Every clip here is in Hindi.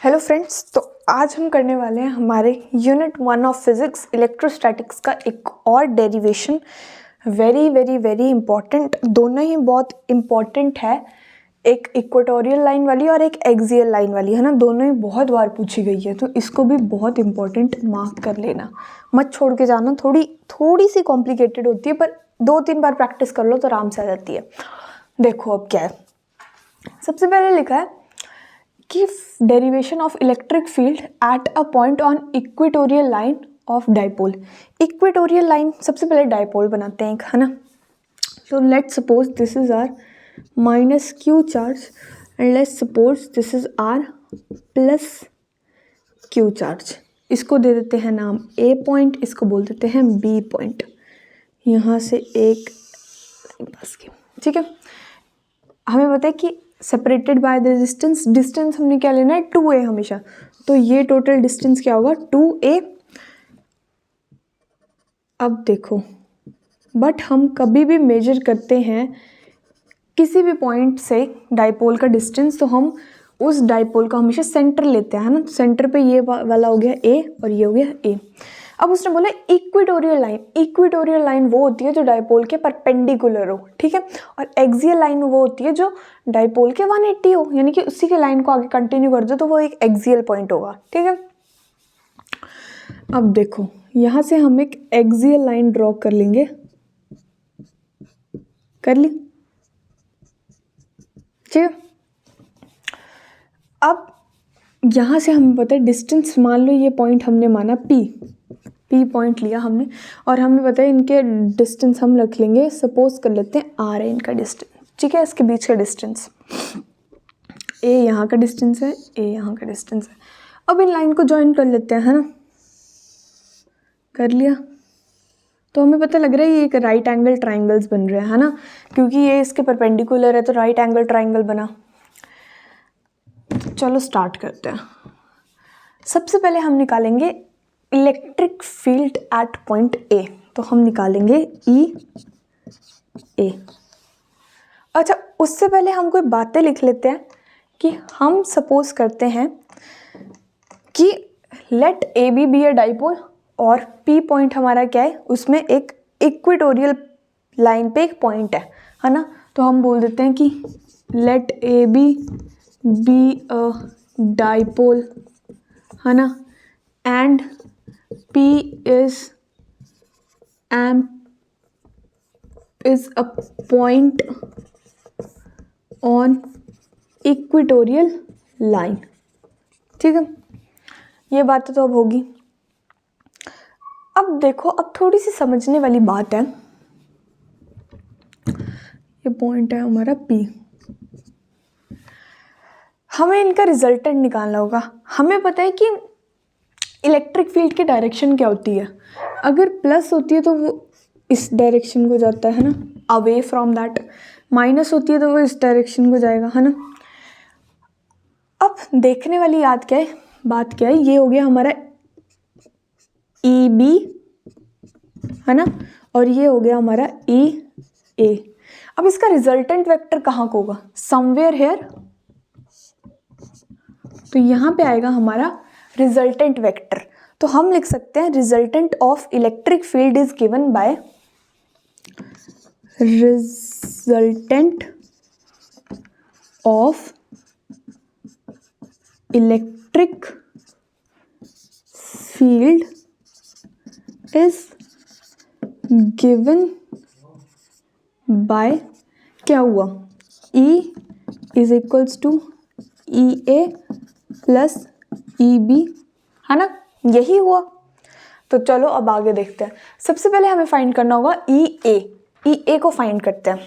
हेलो फ्रेंड्स, तो आज हम करने वाले हैं हमारे यूनिट 1 ऑफ फिज़िक्स इलेक्ट्रोस्टैटिक्स का एक और derivation. Very very very important, दोनों ही बहुत इम्पॉर्टेंट है। एक इक्वेटोरियल लाइन वाली और एक एक्सियल लाइन वाली, है ना। दोनों ही बहुत बार पूछी गई है, तो इसको भी बहुत इम्पॉर्टेंट मार्क कर लेना, मत छोड़ के जाना। थोड़ी सी कॉम्प्लिकेटेड होती है, पर 2-3 बार प्रैक्टिस कर लो तो आराम से आ जाती है। देखो अब क्या है। सबसे पहले लिखा है कि derivation of electric field at a point on equatorial line of dipole. Equatorial line सबसे पहले डाइपोल बनाते हैं एक, है ना। तो let's suppose this is our minus Q charge and let's suppose this is our plus Q charge. इसको दे देते हैं नाम ए पॉइंट, इसको बोल देते हैं बी पॉइंट। यहाँ से एक पास की, ठीक है। हमें पता है कि सेपरेटेड बाय द डिस्टेंस हमने क्या लेना है, 2a हमेशा। तो ये टोटल डिस्टेंस क्या होगा, 2a। अब देखो, बट हम कभी भी मेजर करते हैं किसी भी पॉइंट से डाइपोल का डिस्टेंस, तो हम उस डाइपोल का हमेशा सेंटर लेते हैं, है ना। सेंटर पे ये वाला हो गया a और ये हो गया a। अब उसने बोला इक्वेटोरियल लाइन। इक्वेटोरियल लाइन वो होती है जो डाइपोल के परपेंडिकुलर हो, ठीक है। और एक्सियल लाइन वो होती है जो डाइपोल के 180 हो, यानी कि उसी के लाइन को आगे कंटिन्यू कर दो तो वो एक एक्सियल पॉइंट होगा, ठीक है। अब देखो, यहाँ से हम एक एक्सियल लाइन ड्रॉ कर लेंगे, कर ली, ठीक है। अब यहाँ से हमें पता है डिस्टेंस, मान लो ये पॉइंट हमने माना P पॉइंट लिया हमने, और हमें पता है इनके डिस्टेंस हम रख लेंगे, सपोज कर लेते हैं R है इनका डिस्टेंस, ठीक है। इसके बीच का डिस्टेंस A यहाँ का डिस्टेंस है, A यहाँ का डिस्टेंस है। अब इन लाइन को ज्वाइन कर लेते हैं, है ना। कर लिया तो हमें पता लग रहा है ये एक राइट एंगल ट्राइंगल्स बन रहे हैं, है ना, क्योंकि ये इसके परपेंडिकुलर है तो राइट एंगल ट्राइंगल बना। चलो स्टार्ट करते हैं। सबसे पहले हम निकालेंगे electric field eight point A. तो हम निकालेंगे E A। अच्छा, उससे पहले हम कोई बातें लिख लेते हैं कि हम सपोज करते हैं कि let A B a dipole और P पॉइंट हमारा क्या है, उसमें एक इक्वेटोरियल लाइन पे एक पॉइंट है ना। तो हम बोल देते हैं कि let A B a dipole, है ना, and P is a point on equatorial line, ठीक है। ये बात तो अब होगी। अब देखो, अब थोड़ी सी समझने वाली बात है। ये पॉइंट है हमारा P, हमें इनका रिजल्टेंट निकालना होगा। हमें पता है कि इलेक्ट्रिक फील्ड की डायरेक्शन क्या होती है। अगर प्लस होती है तो वो इस डायरेक्शन को जाता है ना, अवे फ्रॉम दैट। माइनस होती है तो वो इस डायरेक्शन को जाएगा, है ना। अब देखने वाली बात क्या है, ये हो गया हमारा EB, है ना, और ये हो गया हमारा EA। अब इसका रिजल्टेंट वेक्टर कहाँ को होगा, समवेयर हेयर। तो यहाँ पे आएगा हमारा रिजल्टेंट वेक्टर। तो हम लिख सकते हैं resultant of electric field is given by resultant of electric field is given by, क्या हुआ, E is equals to EA plus EB, है ना, यही हुआ। तो चलो अब आगे देखते हैं। सबसे पहले हमें फाइंड करना होगा EA को फाइंड करते हैं।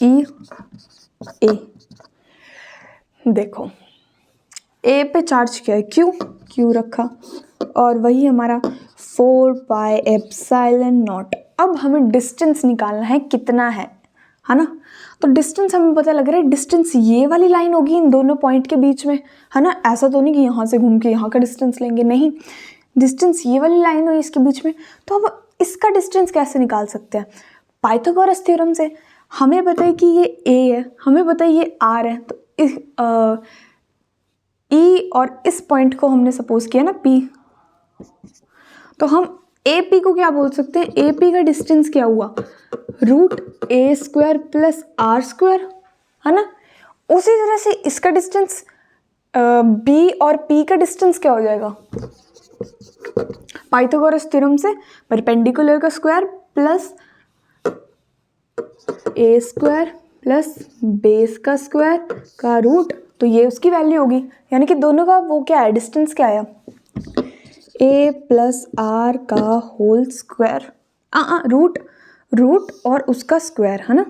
EA, देखो A पे चार्ज क्या है, Q रखा, और वही हमारा 4πε0। अब हमें डिस्टेंस निकालना है, कितना है ना। तो डिस्टेंस हमें पता लग रहा है, डिस्टेंस ये वाली लाइन होगी इन दोनों पॉइंट के बीच में, है ना। ऐसा तो नहीं कि यहाँ से घूम के यहाँ का डिस्टेंस लेंगे, नहीं, डिस्टेंस ये वाली लाइन हुई इसके बीच में। तो अब इसका डिस्टेंस कैसे निकाल सकते हैं, पाइथागोरस थ्योरम से। हमें पता है कि ये A है, हमें पता है ये R है, तो ई और इस पॉइंट को हमने सपोज किया ना पी, तो हम ए पी को क्या बोल सकते हैं, ए पी का डिस्टेंस क्या हुआ, root A square plus R square, है ना। उसी तरह से इसका डिस्टेंस बी और पी का डिस्टेंस क्या हो जाएगा, पाइथागोरस थ्योरम से परपेंडिकुलर का square plus A square plus base का स्क्वायर का रूट, तो ये उसकी वैल्यू होगी। यानी कि दोनों का वो क्या है, डिस्टेंस क्या आया, ए प्लस आर का होल स्क्वायर, रूट और उसका स्क्वायर, है ना।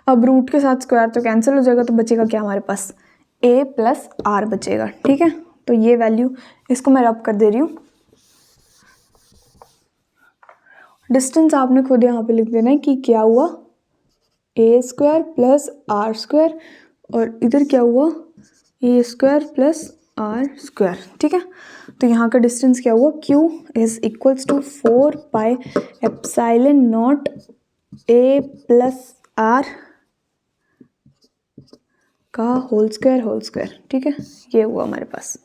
अब रूट के साथ स्क्वायर तो कैंसिल हो जाएगा, तो बचेगा क्या हमारे पास, ए प्लस आर बचेगा। ठीक है, तो ये वैल्यू, इसको मैं रब कर दे रही हूँ। डिस्टेंस आपने खुद यहाँ पे लिख देना है कि क्या हुआ, A square plus R square, और इधर क्या हुआ, A square plus R square. ठीक है, तो यहाँ का डिस्टेंस क्या हुआ, Q is equals to 4 pi epsilon naught A plus R का होल स्क्वायर। ठीक है, ये हुआ हमारे पास।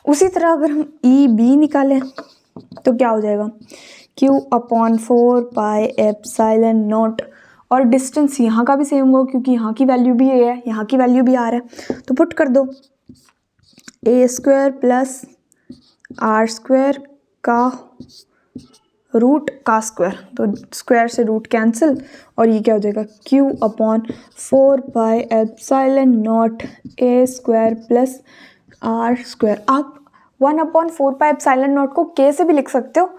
उसी तरह अगर हम ई बी निकालें तो क्या हो जाएगा, Q upon 4 pi epsilon not, और डिस्टेंस यहाँ का भी सेम होगा क्योंकि यहाँ की वैल्यू भी ए है, यहाँ की वैल्यू भी आर है, तो पुट कर दो A square plus R square का रूट का स्क्वायर, तो स्क्वायर से रूट कैंसिल, और ये क्या हो जाएगा, Q upon 4 pi epsilon naught A square plus R square. आप 1/4 पाई एप्सिलॉन नॉट को K से भी लिख सकते हो,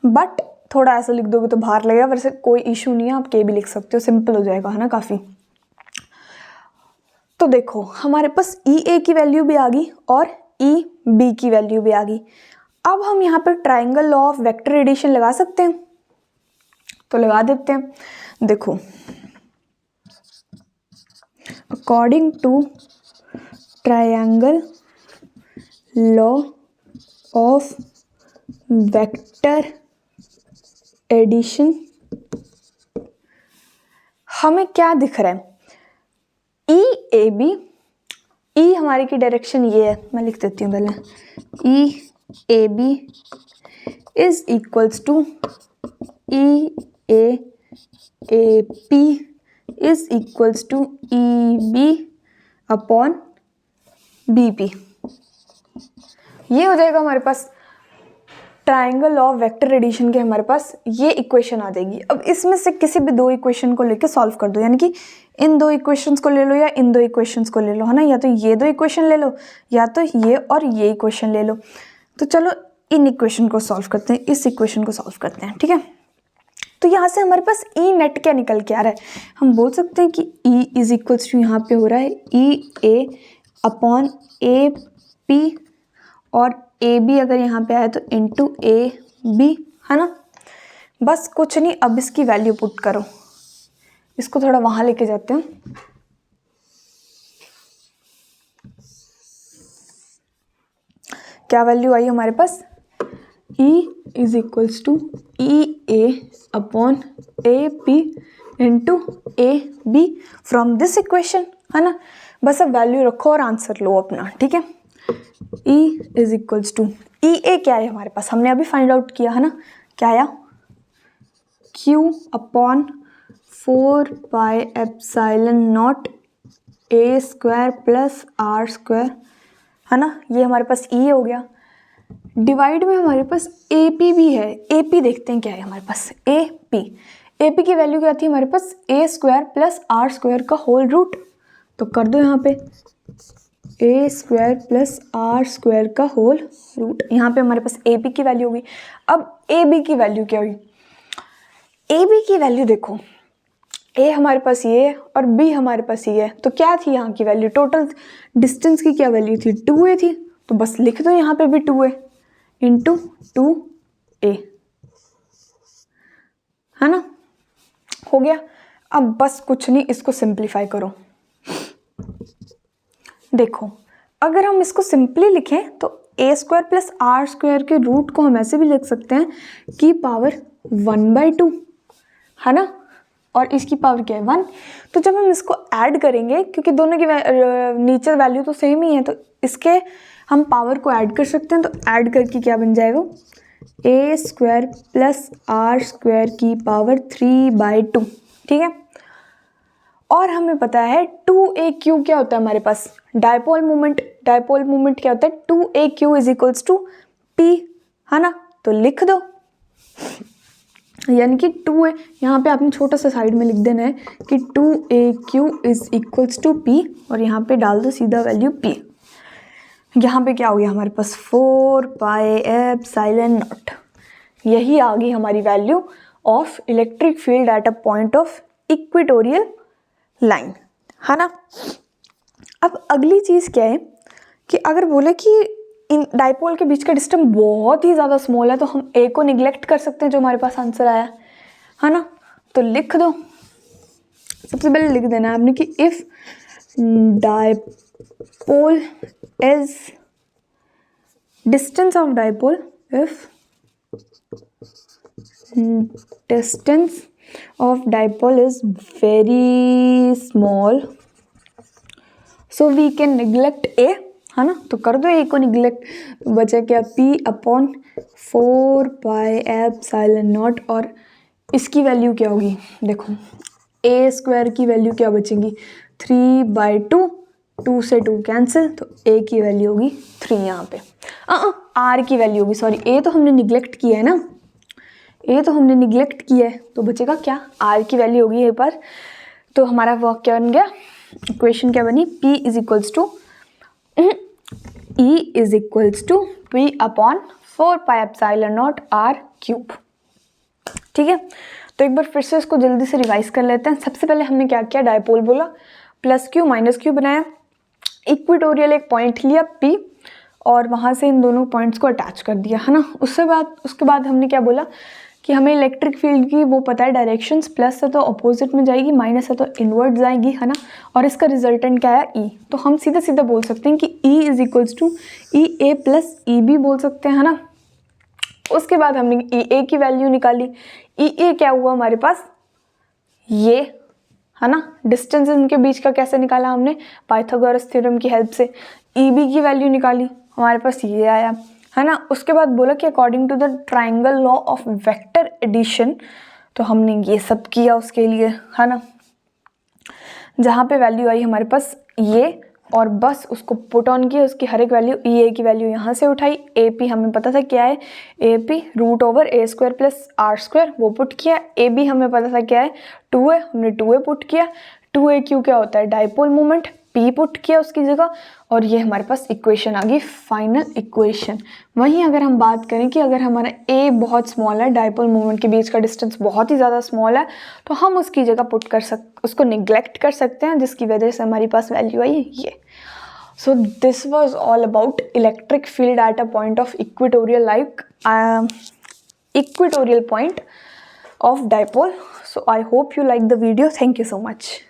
बट थोड़ा ऐसा लिख दोगे तो बाहर लगेगा, वैसे कोई इशू नहीं है, आप K भी लिख सकते हो, सिंपल हो जाएगा, है ना, काफ़ी। तो देखो हमारे पास ई ए की वैल्यू भी आ गई और ई बी की वैल्यू भी आ गई। अब हम यहाँ पर triangle law of vector addition लगा सकते हैं, तो लगा देते हैं। देखो, according to triangle law of vector addition हमें क्या दिख रहा है, ई ए बी, ई हमारी की डायरेक्शन ये है, मैं लिख देती हूँ पहले, E A B is equals to E A P is equals to E B upon B P. ये हो जाएगा हमारे पास ट्राइंगल ऑफ वेक्टर एडिशन के, हमारे पास ये इक्वेशन आ जाएगी। अब इसमें से किसी भी दो इक्वेशन को लेके सॉल्व कर दो, यानी कि इन दो इक्वेशंस को ले लो या इन दो इक्वेशंस को ले लो, है ना, या तो ये दो इक्वेशन ले लो या तो ये और ये इक्वेशन ले लो। तो चलो इन इक्वेशन को सॉल्व करते हैं, इस इक्वेशन को सॉल्व करते हैं। ठीक है, तो यहाँ से हमारे पास ई नेट क्या निकल के आ रहा है, हम बोल सकते हैं कि ई इज इक्वल्स टू, यहाँ पे हो रहा है ई ए अपॉन ए पी, और ए बी अगर यहाँ पे आए तो इंटू ए बी, है ना। बस कुछ नहीं, अब इसकी वैल्यू पुट करो, इसको थोड़ा वहाँ लेके जाते हैं। क्या वैल्यू आई हमारे पास, E is equals to E A upon A P into A B from this equation, है ना। बस अब वैल्यू रखो और आंसर लो अपना। ठीक है, E is equals to E ए क्या है हमारे पास, हमने अभी फाइंड आउट किया, है ना, क्या आया, Q upon 4 pi epsilon naught A square plus R square, है ना। ये हमारे पास E हो गया। डिवाइड में हमारे पास ए पी भी है, ए पी देखते हैं क्या है हमारे पास, ए पी की वैल्यू क्या थी हमारे पास, ए स्क्वायर प्लस आर स्क्वायर का होल रूट, तो कर दो यहाँ पे ए स्क्वायर प्लस आर स्क्वायर का होल रूट, यहाँ पे हमारे पास ए पी की वैल्यू होगी। अब ए बी की वैल्यू क्या हुई, ए बी की वैल्यू देखो, ए हमारे पास ये है और बी हमारे पास ये है, तो क्या थी यहाँ की वैल्यू, टोटल डिस्टेंस की क्या वैल्यू थी, 2a थी, तो बस लिख दो यहाँ पे भी 2a इंटू 2a, है ना, हो गया। अब बस कुछ नहीं, इसको सिंप्लीफाई करो। देखो अगर हम इसको सिंपली लिखें तो ए स्क्वायर प्लस आर स्क्वायर के रूट को हम ऐसे भी लिख सकते हैं कि पावर 1/2, है ना। और इसकी पावर क्या है 1। तो जब हम इसको ऐड करेंगे, क्योंकि दोनों की नीचे वैल्यू तो सेम ही है, तो इसके हम पावर को ऐड कर सकते हैं। तो ऐड करके क्या बन जाएगा, a square plus r square की पावर 3/2। ठीक है, और हमें पता है 2aq क्या होता है हमारे पास, डायपोल मोमेंट। डायपोल मोमेंट क्या होता है, 2aq is equals to p, है ना। तो लिख दो, यानी कि 2 है, यहाँ पे आपने छोटा सा साइड में लिख देना है कि 2aq is equals to p, और यहाँ पे डाल दो सीधा वैल्यू p। यहाँ पे क्या हो गया हमारे पास 4πε0। यही आ गई हमारी value of electric field at a point of equatorial line, है ना। अब अगली चीज़ क्या है कि अगर बोले कि इन डाइपोल के बीच का डिस्टेंस बहुत ही ज़्यादा स्मॉल है, तो हम ए को निगलेक्ट कर सकते हैं, जो हमारे पास आंसर आया है ना। तो लिख दो, सबसे पहले लिख देना है आपने कि if dipole is distance of dipole, if distance of dipole is very small, so we can neglect a, है ना। तो कर दो a को निगलेक्ट, बचा क्या p/4πε0, और इसकी वैल्यू क्या होगी, देखो a स्क्वायर की वैल्यू क्या बचेगी 3/2, 2 से 2 कैंसिल, तो a की वैल्यू होगी 3 यहाँ पे। r की वैल्यू होगी, सॉरी a तो हमने निगलेक्ट किया है ना, ए तो हमने निगलेक्ट किया है, तो बचेगा क्या, आर की वैल्यू होगी यहाँ पर। तो हमारा वर्क क्या बन गया, इक्वेशन क्या बनी, P is equals to E is equals to P/4πε0 r³। ठीक है, तो एक बार फिर से इसको जल्दी से रिवाइज कर लेते हैं। सबसे पहले हमने क्या किया, डायपोल बोला, +q -q बनाया, इक्वेटोरियल एक पॉइंट लिया P, और वहाँ से इन दोनों पॉइंट्स को अटैच कर दिया, है ना। उसके बाद हमने क्या बोला कि हमें इलेक्ट्रिक फील्ड की वो पता है डायरेक्शंस, प्लस है तो अपोजिट में जाएगी, माइनस है तो इनवर्ट जाएगी, है ना। और इसका रिजल्टेंट क्या है E, तो हम सीधा सीधा बोल सकते हैं कि E is equals to EA plus EB बोल सकते हैं, है ना। उसके बाद हमने EA की वैल्यू निकाली, EA क्या हुआ हमारे पास, ये, है ना। डिस्टेंस इनके बीच का कैसे निकाला हमने, पाइथागोरस थ्योरम की हेल्प से। EB की वैल्यू निकाली, हमारे पास ये आया, है ना। उसके बाद बोला कि according to the triangle law of vector addition, तो हमने ये सब किया उसके लिए, है ना। जहाँ पे वैल्यू आई हमारे पास ये, और बस उसको पुट ऑन किया, उसकी हर एक वैल्यू, EA की वैल्यू यहाँ से उठाई, AP हमें पता था क्या है, AP √a² प्लस r², वो पुट किया। AB हमें पता था क्या है 2 है, हमने 2a पुट किया। 2aq क्या होता है, डाइपोल मोमेंट, P पुट किया उसकी जगह, और ये हमारे पास इक्वेशन आ गई, फाइनल इक्वेशन। वहीं अगर हम बात करें कि अगर हमारा A बहुत स्मॉल है, डाइपोल मोमेंट के बीच का डिस्टेंस बहुत ही ज़्यादा स्मॉल है, तो हम उसकी जगह उसको निगलेक्ट कर सकते हैं, जिसकी वजह से हमारी पास वैल्यू आई ये। So this was all about electric field at a point of equatorial point of dipole. So I hope you like the video. Thank you so much.